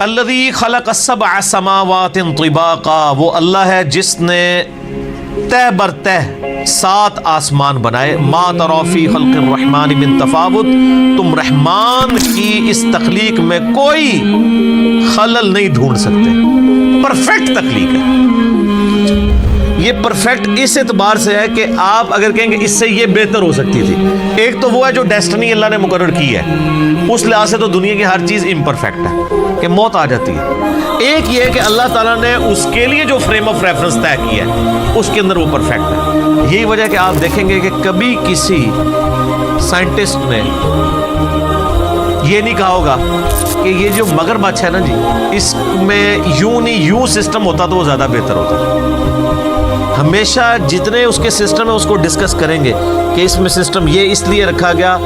الذی خلق السبع سماوات طباقا، وہ اللہ ہے جس نے تہ بر تہ 7 آسمان بنائے. ما تری فی خلق الرحمن من تفاوت، تم رحمان کی اس تخلیق میں کوئی خلل نہیں ڈھونڈ سکتے. پرفیکٹ تخلیق ہے. یہ پرفیکٹ اس اعتبار سے ہے کہ آپ اگر کہیں گے اس سے یہ بہتر ہو سکتی تھی. ایک تو وہ ہے جو ڈیسٹنی اللہ نے مقرر کی ہے، اس لحاظ سے تو دنیا کی ہر چیز امپرفیکٹ ہے کہ موت آ جاتی ہے. ایک یہ ہے کہ اللہ تعالیٰ نے اس کے لیے جو فریم آف ریفرنس طے کیا ہے اس کے اندر وہ پرفیکٹ ہے. یہی وجہ ہے کہ آپ دیکھیں گے کہ کبھی کسی سائنٹسٹ نے یہ نہیں کہا ہوگا کہ یہ جو مگرمچھ ہے نا جی، اس میں یوں نہیں یوں سسٹم ہوتا تو وہ زیادہ بہتر ہوتا. ہمیشہ جتنے اس کے سسٹم ہے اس کو ڈسکس کریں گے کہ اس میں سسٹم یہ اس لیے رکھا گیا،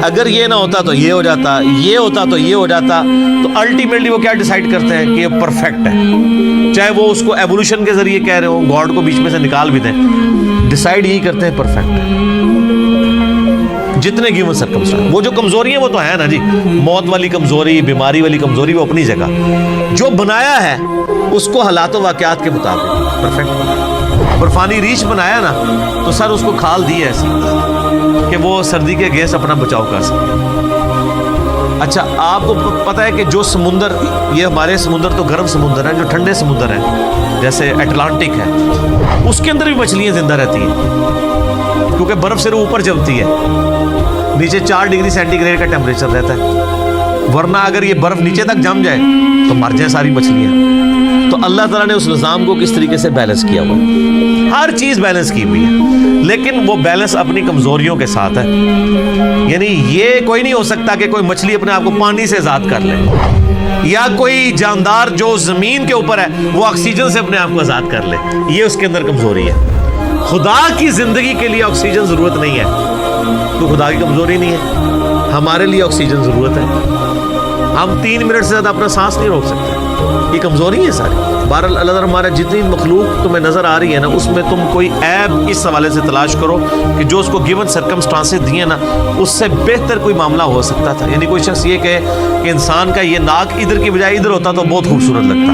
اگر یہ نہ ہوتا تو یہ ہو جاتا، یہ ہوتا تو یہ ہو جاتا. تو الٹیمیٹلی وہ کیا ڈیسائیڈ کرتے ہیں کہ یہ پرفیکٹ ہے. چاہے وہ اس کو ایوولوشن کے ذریعے کہہ رہے ہو، گاڈ کو بیچ میں سے نکال بھی دیں، ڈیسائیڈ یہی کرتے ہیں پرفیکٹ ہے. جتنے گیون سرکمسٹانس، وہ جو کمزوری ہیں وہ تو ہے نا جی، موت والی کمزوری، بیماری والی کمزوری، وہ اپنی جگہ. جو بنایا ہے اس کو حالات و واقعات کے مطابق پرفیکٹ. برفانی ریچھ بنایا نا تو سر اس کو کھال دی ہے ایسی کہ وہ سردی کے گیس اپنا بچاؤ کر سکے. اچھا آپ کو پتہ ہے کہ جو سمندر، یہ ہمارے سمندر تو گرم سمندر ہیں، جو ٹھنڈے سمندر ہیں جیسے اٹلانٹک ہے، اس کے اندر بھی مچھلیاں زندہ رہتی ہیں کیونکہ برف صرف اوپر جمتی ہے، نیچے 4 ڈگری سینٹی گریڈ کا ٹیمپریچر رہتا ہے. ورنہ اگر یہ برف نیچے تک جم جائے تو مر جائیں ساری مچھلیاں. تو اللہ تعالیٰ نے اس نظام کو کس طریقے سے بیلنس کیا ہوا ہے، ہر چیز بیلنس کی ہوئی ہے، لیکن وہ بیلنس اپنی کمزوریوں کے ساتھ ہے. یعنی یہ کوئی نہیں ہو سکتا کہ کوئی مچھلی اپنے آپ کو پانی سے آزاد کر لے، یا کوئی جاندار جو زمین کے اوپر ہے وہ آکسیجن سے اپنے آپ کو آزاد کر لے. یہ اس کے اندر کمزوری ہے. خدا کی زندگی کے لیے آکسیجن ضرورت نہیں ہے تو خدا کی کمزوری نہیں ہے. ہمارے لیے آکسیجن ضرورت ہے. ہم 3 منٹ سے زیادہ اپنا سانس نہیں روک سکتے. یہ کمزوری ہے ساری. بہرحال اللہ تعالیٰ ہمارا جتنی مخلوق تمہیں نظر آ رہی ہے نا، اس میں تم کوئی عیب اس حوالے سے تلاش کرو کہ جو اس کو گیون سرکمسٹانسز دیے نا اس سے بہتر کوئی معاملہ ہو سکتا تھا. یعنی کوئی شخص یہ کہے کہ انسان کا یہ ناک ادھر کی بجائے ادھر ہوتا تو بہت خوبصورت لگتا،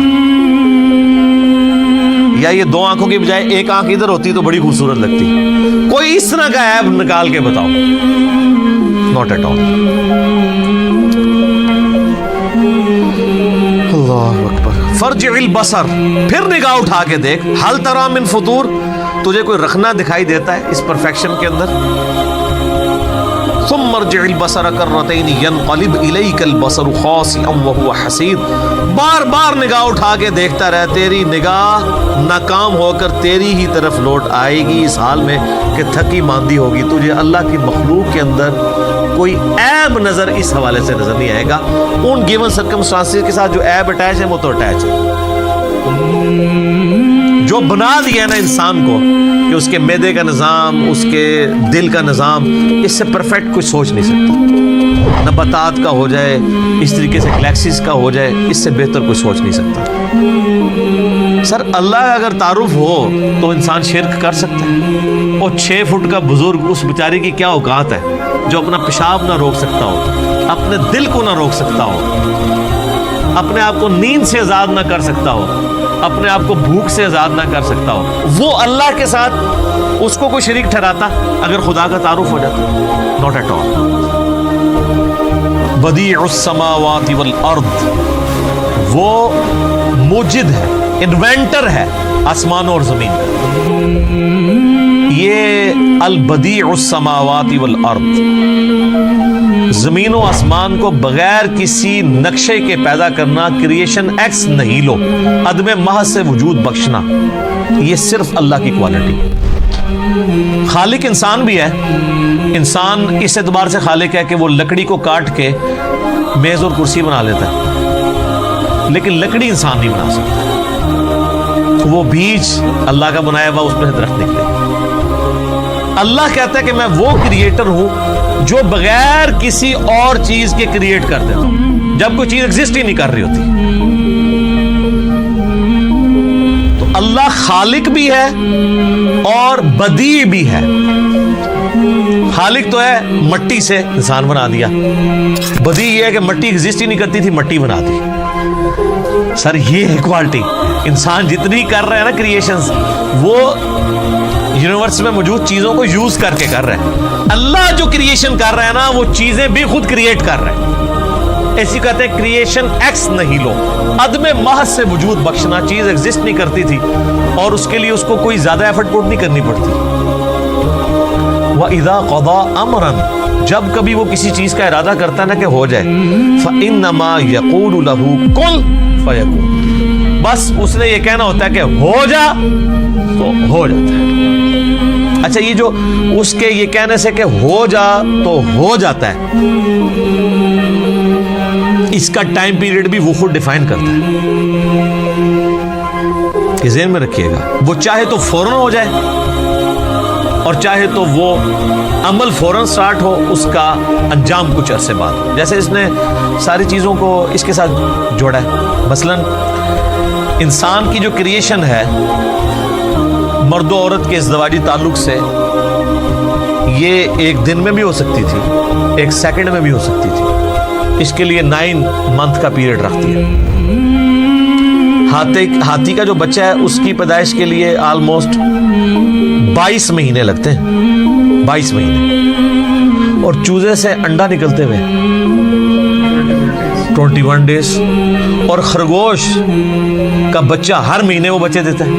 یا یہ 2 آنکھوں کی بجائے 1 آنکھ ادھر ہوتی تو بڑی خوبصورت لگتی. کوئی اس طرح کا عیب نکال کے بتاؤ. Not at all. اللہ اکبر. فرجع البصر، پھر نگاہ اٹھا کے دیکھ. ہل تری من فطور، تجھے کوئی رخنا دکھائی دیتا ہے اس پرفیکشن کے اندر؟ ثم ارجع البصر کرتین ينقلب الیک البصر خاسئا وهو حسیر. بار بار نگاہ اٹھا کے دیکھتا رہ، تیری نگاہ ناکام ہو کر تیری ہی طرف لوٹ آئے گی اس حال میں کہ تھکی ماندی ہوگی. تجھے اللہ کی مخلوق کے اندر کوئی عیب نظر اس حوالے سے نظر نہیں آئے گا. ان گیون سرکمسٹانسز کے ساتھ جو عیب اٹیچ ہے وہ تو اٹیچ ہے. جو بنا دیا نا انسان کو کہ اس کے معدے کا نظام، اس کے دل کا نظام، اس سے پرفیکٹ کوئی سوچ نہیں سکتا. نباتات کا ہو جائے، اس طریقے سے گلیکسیز کا ہو جائے، اس سے بہتر کوئی سوچ نہیں سکتا. سر اللہ اگر تعارف ہو تو انسان شرک کر سکتا ہے. اور 6 فٹ کا بزرگ، اس بیچارے کی کیا اوقات ہے جو اپنا پیشاب نہ روک سکتا ہو، اپنے دل کو نہ روک سکتا ہو، اپنے آپ کو نیند سے آزاد نہ کر سکتا ہو، اپنے آپ کو بھوک سے آزاد نہ کر سکتا ہو. وہ اللہ کے ساتھ اس کو کوئی شریک ٹھہراتا اگر خدا کا تعارف ہو جاتا؟ Not at all. بدیع السماوات والارض، وہ موجد ہے، انوینٹر ہے آسمان اور زمین. یہ البدیع السماوات والارض، زمین و آسمان کو بغیر کسی نقشے کے پیدا کرنا، کریشن ایکس نہیلو، عدم محض سے وجود بخشنا، یہ صرف اللہ کی کوالٹی. خالق انسان بھی ہے. انسان اس اعتبار سے خالق ہے کہ وہ لکڑی کو کاٹ کے میز اور کرسی بنا لیتا ہے، لیکن لکڑی انسان نہیں بنا سکتا. وہ بیج اللہ کا بنایا ہوا، اس میں سے درخت نکلے. اللہ کہتا ہے کہ میں وہ کریٹر ہوں جو بغیر کسی اور چیز کے کریٹ کر دیتا ہوں، جب کوئی چیز ایگزسٹ ہی نہیں کر رہی ہوتی. تو اللہ خالق بھی ہے اور بدیع بھی ہے. خالق تو ہے، مٹی سے انسان بنا دیا. بدیع یہ ہے کہ مٹی ایگزسٹ ہی نہیں کرتی تھی، مٹی بنا دی. سر یہ ہے کوالٹی. انسان جتنی کر رہے ہیں نا کریشنز, وہ یونیورس میں موجود چیزوں کو یوز کر کے کر رہے ہیں. اللہ جو کریشن کر رہے ہیں نا, وہ چیزیں بھی خود کریٹ کر رہے ہیں. ایسی کہتے ہیں کریشن ایکس نہیں لو, عدم محض سے وجود بخشنا. چیز ایگزسٹ نہیں کرتی تھی اور اس کے لیے اس کو کوئی زیادہ ایفرٹ پٹ نہیں کرنی پڑتی. وَإِذَا قَضَى أَمْرًا, جب کبھی وہ کسی چیز کا ارادہ کرتا ہے نا کہ ہو جائے, فَإِنَّمَا يَقُولُ لَهُ كُن فَيَكُونُ, بس اس نے یہ کہنا ہوتا ہے کہ ہو جا تو ہو جاتا ہے. اچھا, یہ جو اس کے یہ کہنے سے کہ ہو جا تو ہو جاتا ہے, اس کا ٹائم پیریڈ بھی وہ خود ڈیفائن کرتا ہے. یہ ذہن میں رکھیے گا. وہ چاہے تو فوراً ہو جائے اور چاہے تو وہ عمل فوراً سٹارٹ ہو, اس کا انجام کچھ عرصے بعد ہو. جیسے اس نے ساری چیزوں کو اس کے ساتھ جوڑا ہے. مثلاً انسان کی جو کریشن ہے مرد و عورت کے ازدواجی تعلق سے, یہ ایک دن میں بھی ہو سکتی تھی, ایک سیکنڈ میں بھی ہو سکتی تھی. اس کے لیے 9 منتھ کا پیریڈ رکھتی ہے. ہاتھی کا جو بچہ ہے اس کی پیدائش کے لیے آلموسٹ 22 مہینے لگتے ہیں, 22 مہینے. اور چوزے سے انڈا نکلتے ہوئے 21 ڈیز. اور خرگوش کا بچہ ہر مہینے وہ بچے دیتا ہے.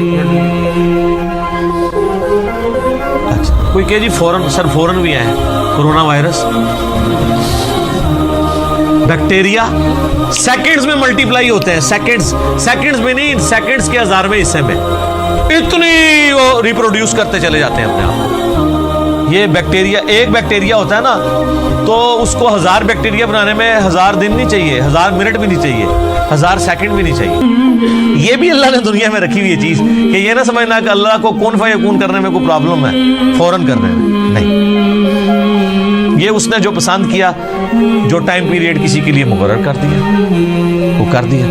اچھا, کوئی کہ جی فوراً, سر فوراً بھی آئے کورونا وائرس. بیکٹیریا سیکنڈز میں ملٹیپلائی ہوتے ہیں, سیکنڈز میں نہیں, سیکنڈز کے 1000ویں حصے میں اتنی وہ ریپروڈیوس کرتے چلے جاتے ہیں اپنے آپ. یہ بیکٹیریا, ایک بیکٹیریا ہوتا ہے نا, تو اس کو 1000 بیکٹیریا بنانے میں 1000 دن نہیں چاہیے, 1000 منٹ بھی نہیں چاہیے, 1000 سیکنڈ بھی نہیں چاہیے. یہ بھی اللہ نے دنیا میں رکھی ہوئی ہے چیز, کہ یہ نہ سمجھنا کہ اللہ کو کون فیکون کرنے میں کوئی پرابلم ہے, فوراً کرنے میں نہیں. یہ اس نے جو پسند کیا, جو ٹائم پیریڈ کسی کے لیے مقرر کر دیا, وہ کر دیا.